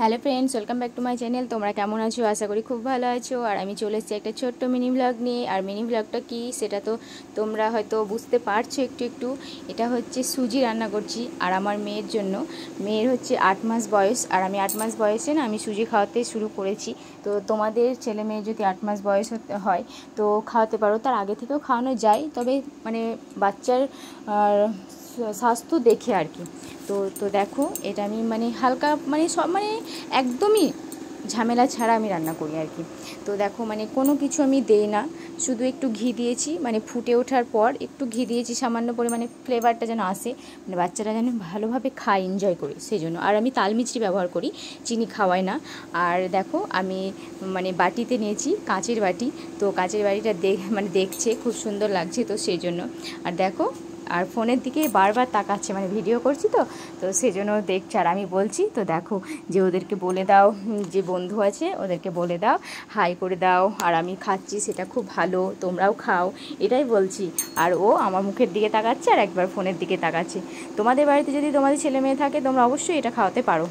Hello friends, welcome back to my channel. তোমরা কেমন আছো? আশা করি খুব ভালো আছো। আর আমি চলে এসেছি একটা ছোট্ট মিনি ব্লগ নিয়ে। আর মিনি ব্লগটা কি সেটা তো তোমরা হয়তো বুঝতে পারছো একটু একটু। এটা হচ্ছে সুজি রান্না করছি আর আমার মেয়ের জন্য। মেয়ের হচ্ছে 8 মাস বয়স, আর আমি 8 মাস বয়সে না আমি সুজি খাওয়াতে শুরু করেছি। তো তোমাদের ছেলে মেয়ে যদি 8 মাস বয়স হয় তো খাওয়াতে পারো, তার আগে থেকেও খাওয়ানো যায়, তবে মানে বাচ্চার স্বাস্থ্য দেখে আর কি। তো তো দেখো, এটা আমি মানে হালকা মানে সব মানে একদমই ঝামেলা ছাড়া আমি রান্না করি আর কি। তো দেখো মানে কোনো কিছু আমি দেই না, শুধু একটু ঘি দিয়েছি, মানে ফুটে ওঠার পর একটু ঘি দিয়েছি সামান্য পরিমাণে, ফ্লেভারটা যেন আসে, মানে বাচ্চারা যেন ভালোভাবে খায়, এনজয় করে সেই জন্য। আর আমি তাল মিছরি ব্যবহার করি, চিনি খাওয়াই না। আর দেখো আমি মানে বাটিতে নিয়েছি, কাঁচের বাটি। তো কাঁচের বাটিটা মানে দেখছে খুব সুন্দর লাগছে, তো সেই জন্য। আর দেখো, আর ফোনের দিকে বারবার তাকাচ্ছে, মানে ভিডিও করছি তো তো সেই জন্য দেখছে। আর আমি বলছি তো দেখো, যে ওদেরকে বলে দাও, যে বন্ধু আছে ওদেরকে বলে দাও, হাই করে দাও। আর আমি খাচ্ছি, সেটা খুব ভালো, তোমরাও খাও, এটাই বলছি। আর ও আমার মুখের দিকে তাকাচ্ছে আর একবার ফোনের দিকে তাকাচ্ছে। তোমাদের বাড়িতে যদি তোমাদের ছেলে মেয়ে থাকে তোমরা অবশ্যই এটা খাওয়াতে পারো।